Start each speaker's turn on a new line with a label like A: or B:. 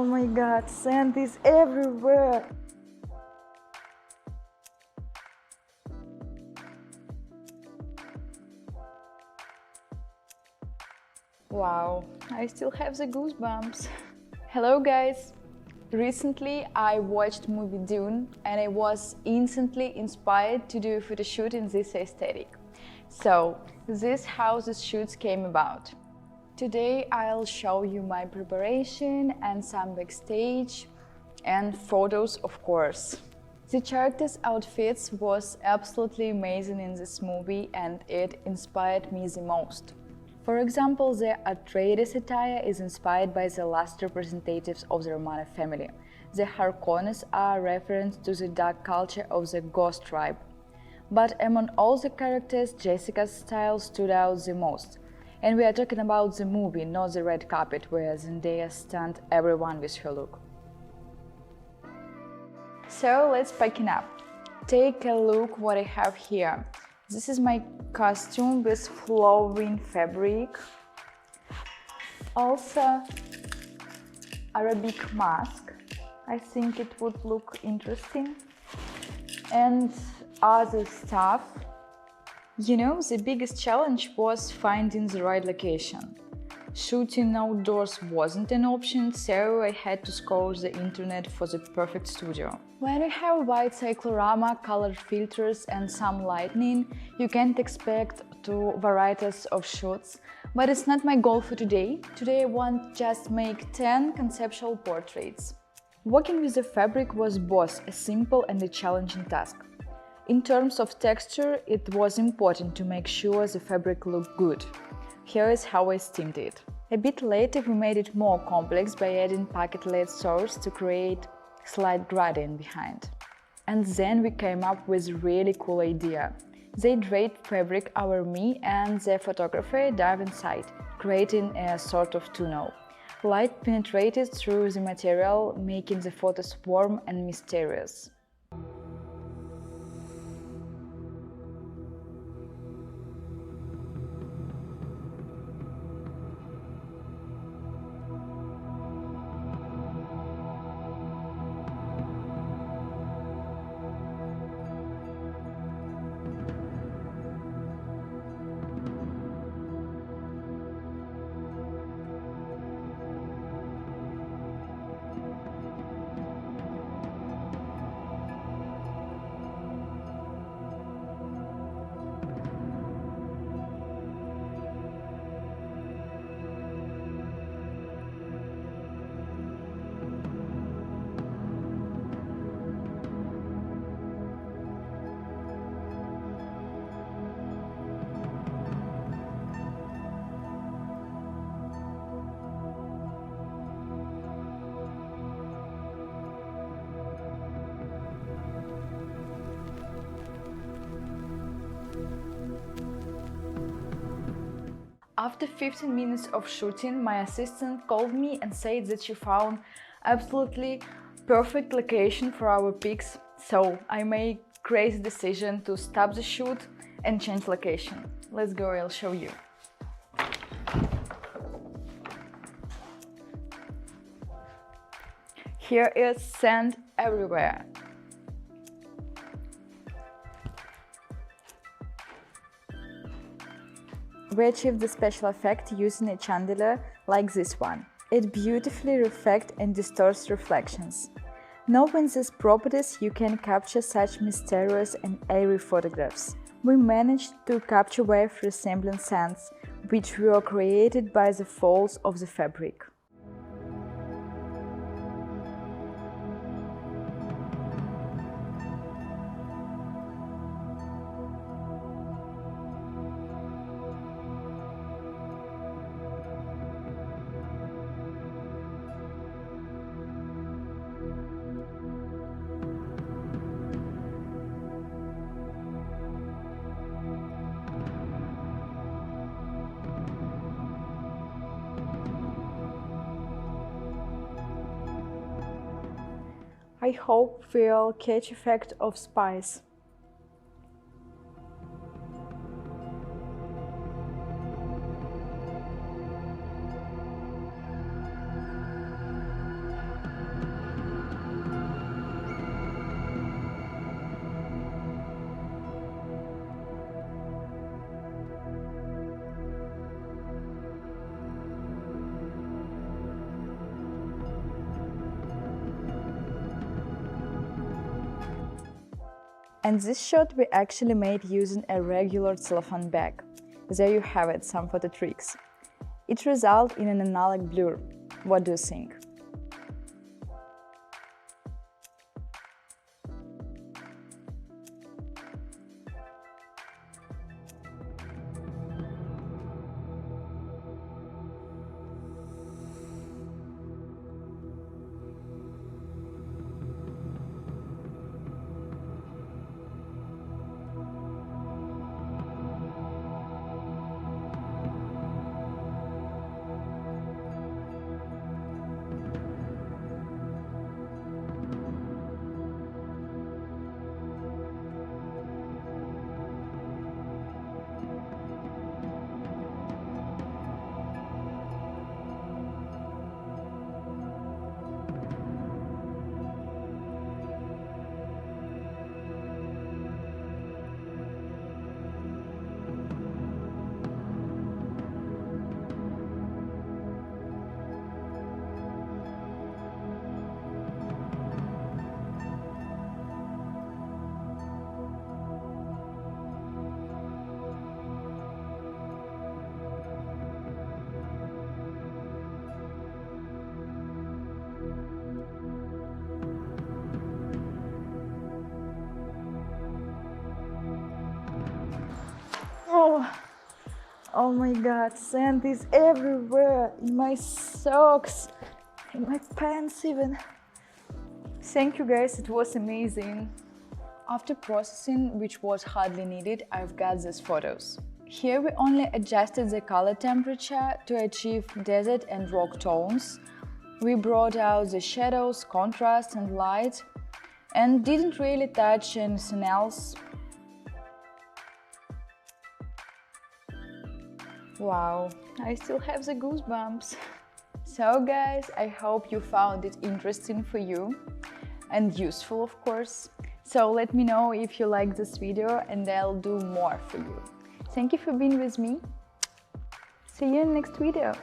A: my god, sand is everywhere! Wow, I still have the goosebumps. Hello guys! Recently I watched movie Dune and I was instantly inspired to do a photo shoot in this aesthetic. So, this is how the shoots came about. Today I'll show you my preparation and some backstage and photos, of course. The characters' outfits was absolutely amazing in this movie and it inspired me the most. For example, the Atreides attire is inspired by the last representatives of the Romano family. The Harkonnens are a reference to the dark culture of the Ghost tribe. But among all the characters, Jessica's style stood out the most. And we are talking about the movie, not the red carpet where Zendaya stunned everyone with her look. So let's packing up. Take a look what I have here. This is my costume with flowing fabric. Also, Arabic mask. I think it would look interesting. And other stuff. You know, the biggest challenge was finding the right location. Shooting outdoors wasn't an option, so I had to scour the internet for the perfect studio. When you have white cyclorama, colored filters and some lighting, you can't expect two varieties of shots, but it's not my goal for today. Today I want just make 10 conceptual portraits. Working with the fabric was both a simple and a challenging task. In terms of texture, it was important to make sure the fabric looked good. Here is how I steamed it. A bit later we made it more complex by adding pocket-led source to create slight gradient behind. And then we came up with a really cool idea. They draped fabric over me and the photographer dived inside, creating a sort of tunnel. Light penetrated through the material, making the photos warm and mysterious. After 15 minutes of shooting, my assistant called me and said that she found absolutely perfect location for our pics, so I made crazy decision to stop the shoot and change location. Let's go, I'll show you. Here is sand everywhere. We achieved the special effect using a chandelier like this one. It beautifully reflects and distorts reflections. Knowing these properties, you can capture such mysterious and airy photographs. We managed to capture wave resembling sands, which were created by the folds of the fabric. I hope we'll catch effect of spice. And this shot we actually made using a regular cellophane bag. There you have it, some photo tricks. It resulted in an analog blur. What do you think? Oh my god, sand is everywhere, in my socks, in my pants even. Thank you guys, it was amazing. After processing, which was hardly needed, I've got these photos. Here we only adjusted the color temperature to achieve desert and rock tones. We brought out the shadows, contrast and light, and didn't really touch anything else. Wow, I still have the goosebumps. So guys, I hope you found it interesting for you and useful, of course. So let me know if you like this video and I'll do more for you. Thank you for being with me. See you in the next video.